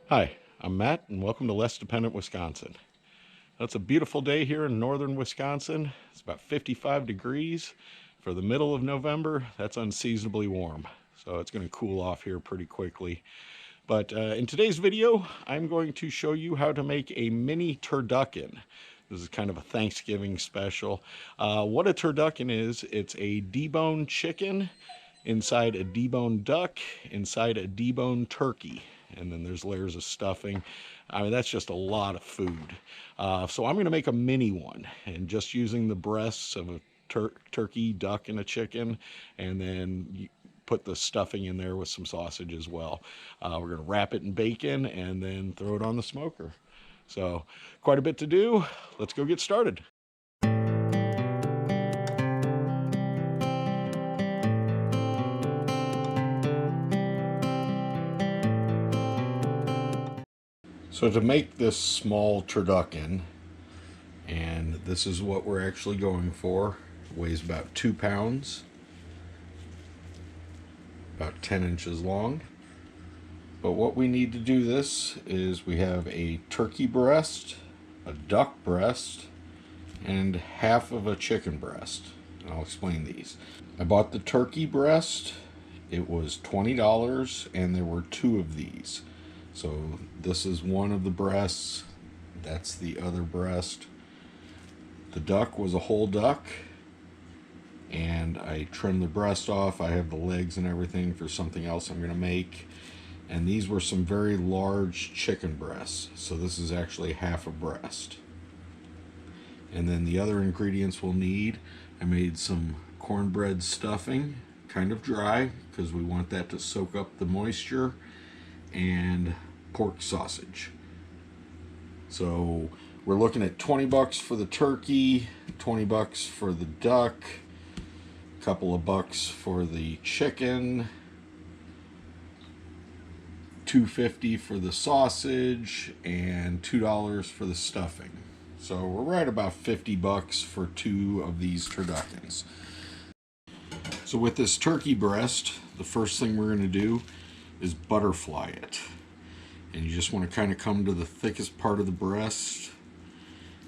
Hi, I'm Matt, and welcome to Less Dependent Wisconsin. It's a beautiful day here in northern Wisconsin. It's about 55 degrees. For the middle of November, that's unseasonably warm. So it's going to cool off here pretty quickly. But in today's video, I'm going to show you how to make a mini turducken. This is kind of a Thanksgiving special. What a turducken is, it's a deboned chicken inside a deboned duck, inside a deboned turkey. And then there's layers of stuffing. I mean, that's just a lot of food. So I'm going to make a mini one, and just using the breasts of a turkey, duck, and a chicken, and then put the stuffing in there with some sausage as well. We're going to wrap it in bacon and then throw it on the smoker. So quite a bit to do. Let's go get started. So to make this small turducken, and this is what we're actually going for, it weighs about 2 pounds, about 10 inches long. But what we need to do this is we have a turkey breast, a duck breast, and half of a chicken breast. And I'll explain these. I bought the turkey breast. It was $20, and there were 2 of these. So this is one of the breasts. That's the other breast. The duck was a whole duck, and I trimmed the breast off. I have the legs and everything for something else I'm going to make. And these were some very large chicken breasts. So this is actually half a breast. And then the other ingredients we'll need, I made some cornbread stuffing, kind of dry, because we want that to soak up the moisture, and pork sausage. So we're looking at 20 bucks for the turkey, 20 bucks for the duck, a couple of bucks for the chicken, $2.50 for the sausage, and $2 for the stuffing. So we're right about 50 bucks for 2 of these turduckens. So with this turkey breast, the first thing we're going to do is butterfly it. And you just want to kind of come to the thickest part of the breast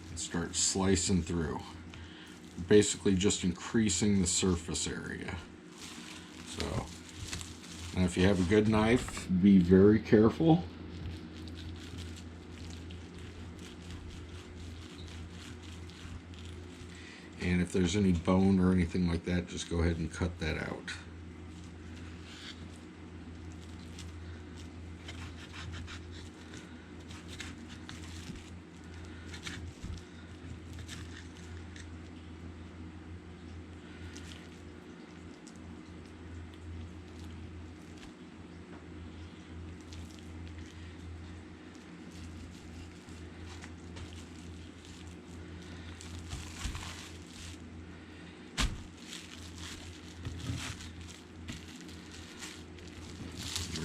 and start slicing through. Basically just increasing the surface area. So, and if you have a good knife, be very careful. And if there's any bone or anything like that, just go ahead and cut that out.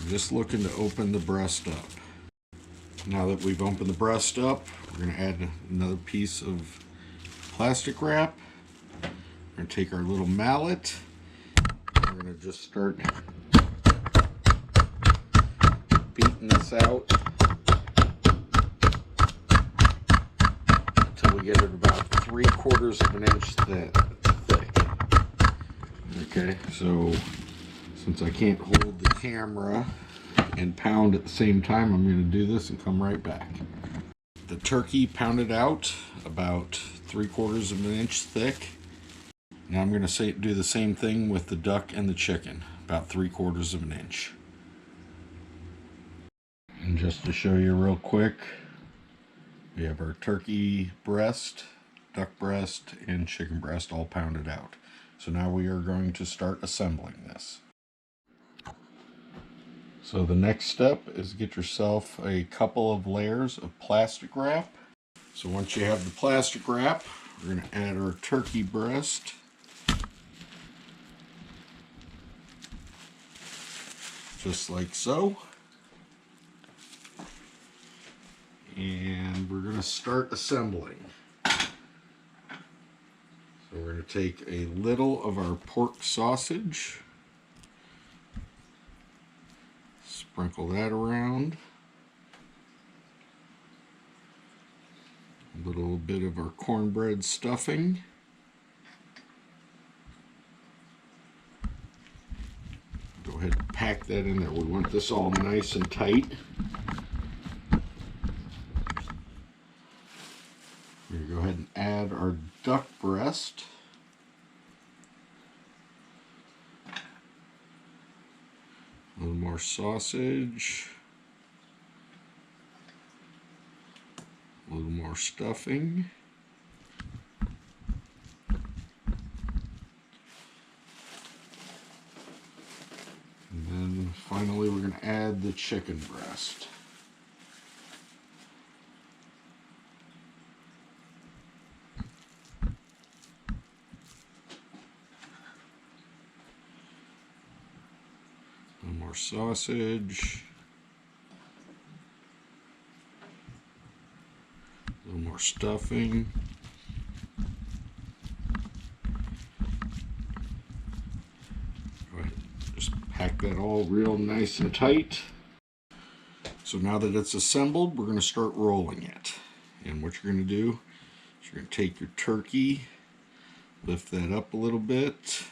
Just looking to open the breast up. Now that we've opened the breast up, we're going to add another piece of plastic wrap. We're going to take our little mallet. We're going to just start beating this out until we get it about 3/4 of an inch thick. Okay, so since I can't hold the camera and pound at the same time, I'm going to do this and come right back. The turkey pounded out about 3/4 of an inch thick. Now I'm going to do the same thing with the duck and the chicken, about 3/4 of an inch. And just to show you real quick, we have our turkey breast, duck breast, and chicken breast all pounded out. So now we are going to start assembling this. So the next step is get yourself a couple of layers of plastic wrap. So once you have the plastic wrap, we're going to add our turkey breast. Just like so. And we're going to start assembling. So we're going to take a little of our pork sausage. Sprinkle that around. little bit of our cornbread stuffing. Go ahead and pack that in there. We want this all nice and tight. We're going to go ahead and add our duck breast. A little more sausage. A little more stuffing. And then finally we're going to add the chicken breast. A little more sausage. A little more stuffing. Go ahead, just pack that all real nice and tight. So now that it's assembled, we're going to start rolling it. And what you're going to do is you're going to take your turkey, lift that up a little bit,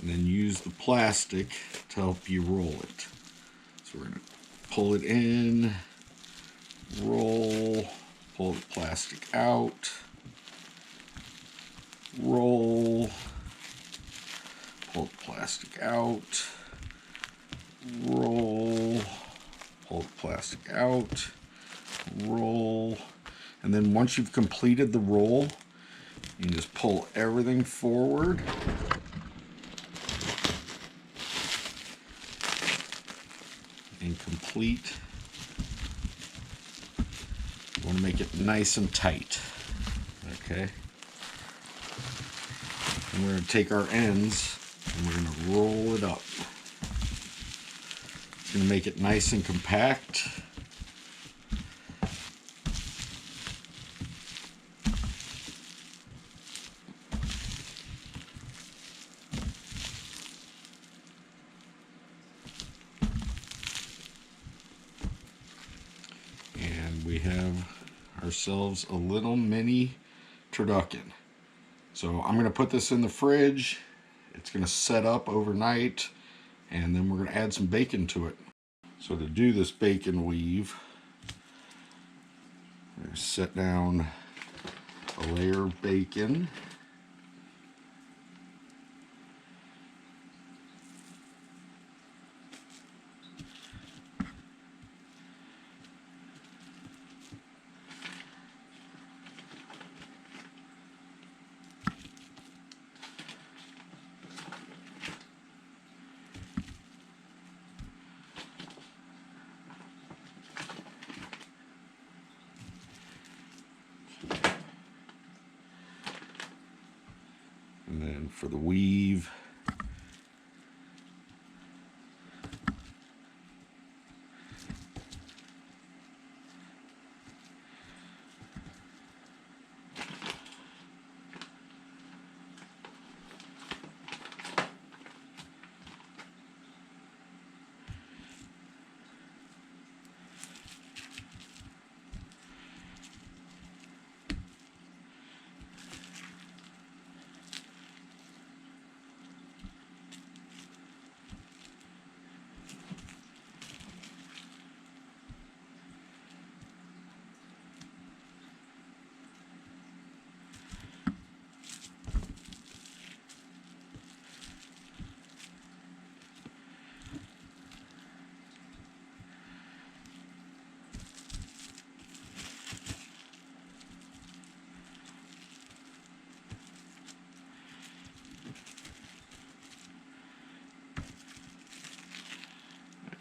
and then use the plastic to help you roll it. So we're going to pull it in, roll, pull the plastic out, roll, pull the plastic out, roll, pull the plastic out, roll, and then once you've completed the roll, you can just pull everything forward and complete. You want to make it nice and tight. Okay. And we're going to take our ends and we're going to roll it up. It's going to make it nice and compact. And we have ourselves a little mini turducken. So I'm going to put this in the fridge. It's going to set up overnight, and then we're going to add some bacon to it. So to do this bacon weave, I'm going to set down a layer of bacon. And then for the weave,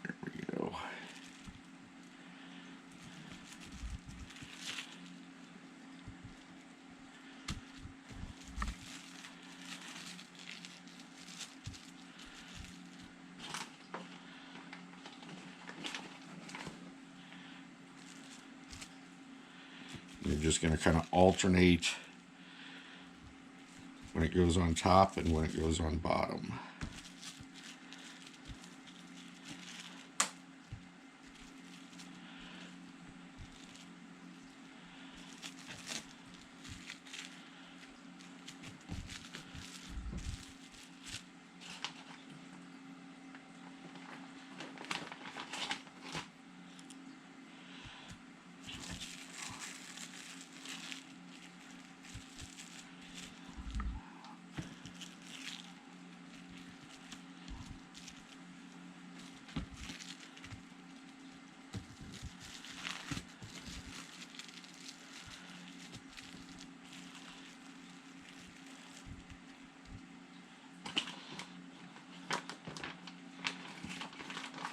there we go. You're just going to kind of alternate when it goes on top and when it goes on bottom.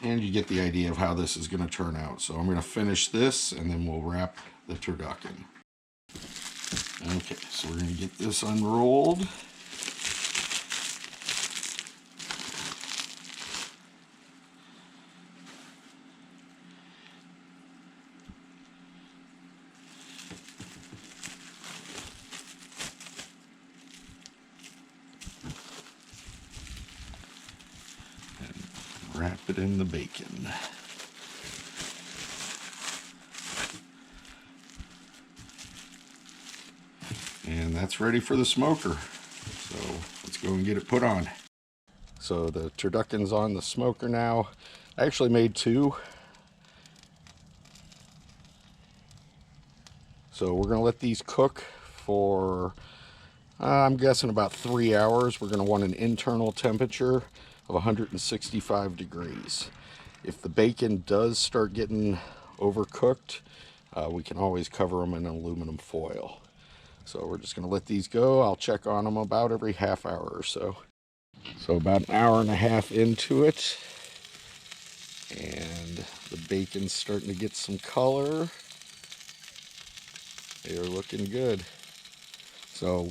And you get the idea of how this is going to turn out. So I'm going to finish this and then we'll wrap the turducken. Okay, so we're going to get this unrolled. Wrap it in the bacon. And that's ready for the smoker. So let's go and get it put on. So the turducken's on the smoker now. I actually made 2. So we're going to let these cook for, I'm guessing about 3 hours. We're going to want an internal temperature of 165 degrees. If the bacon does start getting overcooked, we can always cover them in aluminum foil. So we're just going to let these go. I'll check on them about every half hour or so. So about an hour and a half into it, and the bacon's starting to get some color. They are looking good. So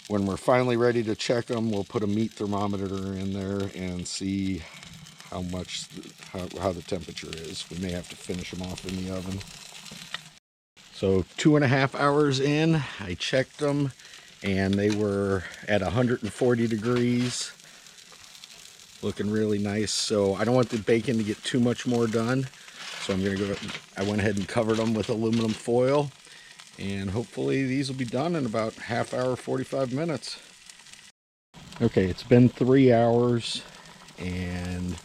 when we're finally ready to check them, we'll put a meat thermometer in there and see how the temperature is. We may have to finish them off in the oven. So 2.5 hours in, I checked them and they were at 140 degrees, looking really nice. So I don't want the bacon to get too much more done. So I went ahead and covered them with aluminum foil, and hopefully these will be done in about half hour, 45 minutes. Okay, it's been 3 hours, and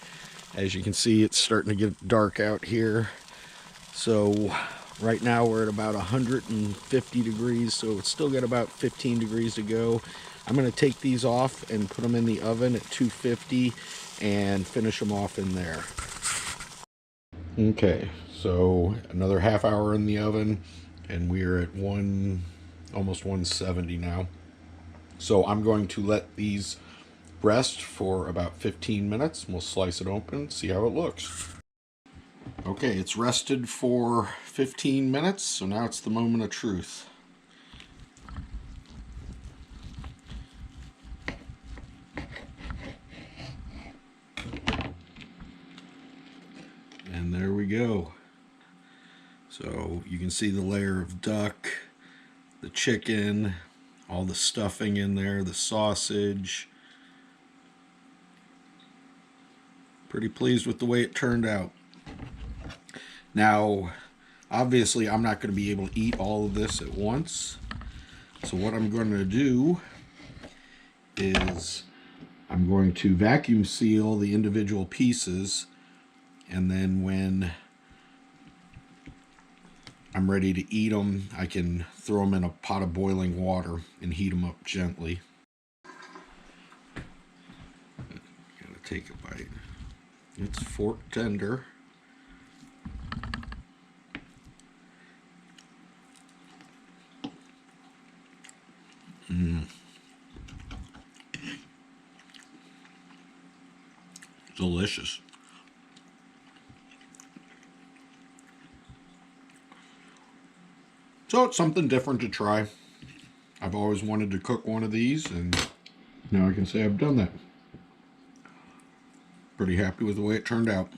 as you can see, it's starting to get dark out here. So right now we're at about 150 degrees, so it's still got about 15 degrees to go. I'm going to take these off and put them in the oven at 250 and finish them off in there. Okay, so another half hour in the oven, and we're at almost 170 now. So I'm going to let these rest for about 15 minutes. We'll slice it open, see how it looks. Okay, it's rested for 15 minutes, so now it's the moment of truth. And there we go. So you can see the layer of duck, the chicken, all the stuffing in there, the sausage. Pretty pleased with the way it turned out. Now, obviously I'm not going to be able to eat all of this at once. So what I'm going to do is I'm going to vacuum seal the individual pieces, and then when I'm ready to eat them, I can throw them in a pot of boiling water and heat them up gently. Gotta take a bite. It's fork tender. Delicious. So it's something different to try. I've always wanted to cook one of these, and now I can say I've done that. Pretty happy with the way it turned out.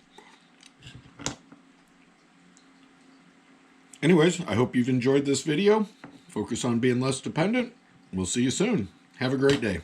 Anyways, I hope you've enjoyed this video. Focus on being less dependent. We'll see you soon. Have a great day.